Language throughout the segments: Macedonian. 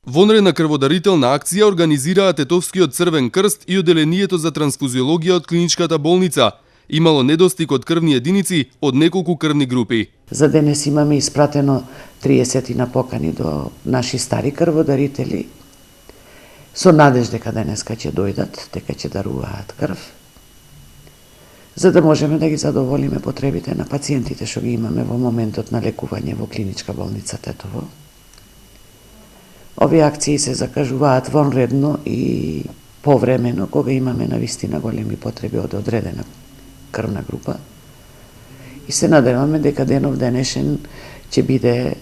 Вонредна крводарителна акција организираа Тетовскиот Црвен крст и Оделението за трансфузиологија од клиничката болница. Имало недостиг од крвни единици од неколку крвни групи. За денес имаме испратено 30 на покани до наши стари крводарители, со надеж дека денеска ќе дојдат, дека ќе даруваат крв, за да можеме да ги задоволиме потребите на пациентите што ги имаме во моментот на лекување во клиничка болница Тетово. Овие акции се закажуваат вонредно и повремено, кога имаме навистина големи потреби од одредена крвна група. И се надеваме дека денов денешен ќе биде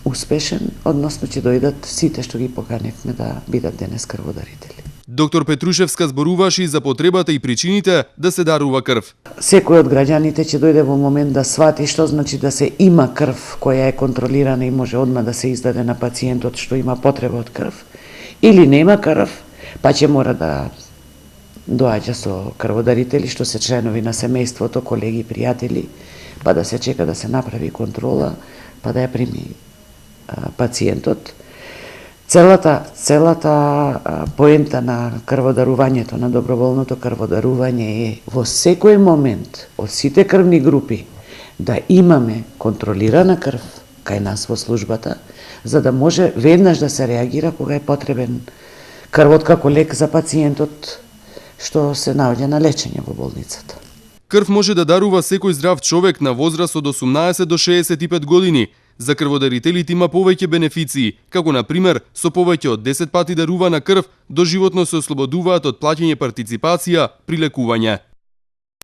успешен, односно ќе дојдат сите што ги поканевме да бидат денес крводарители. Доктор Петрушевска зборуваше и за потребата и причините да се дарува крв. Секој од граѓаните ќе дојде во момент да свати што значи да се има крв која е контролирана и може одма да се издаде на пациентот што има потреба од крв, или нема крв, па ќе мора да доаѓа со крводарители што се членови на семејството, колеги, пријатели, па да се чека да се направи контрола, па да ја прими пациентот. Целата поента на крводарувањето, на доброволното крводарување е во секој момент од сите крвни групи да имаме контролирана крв кај нас во службата, за да може веднаш да се реагира кога е потребен крвот како лек за пациентот што се наоѓа на лечење во болницата. Крв може да дарува секој здрав човек на возраст од 18 до 65 години. За крводарителите има повеќе бенефиции, како на пример со повеќе од 10 пати дарувана крв доживотно се ослободуваат од плаќање партиципација при лекување.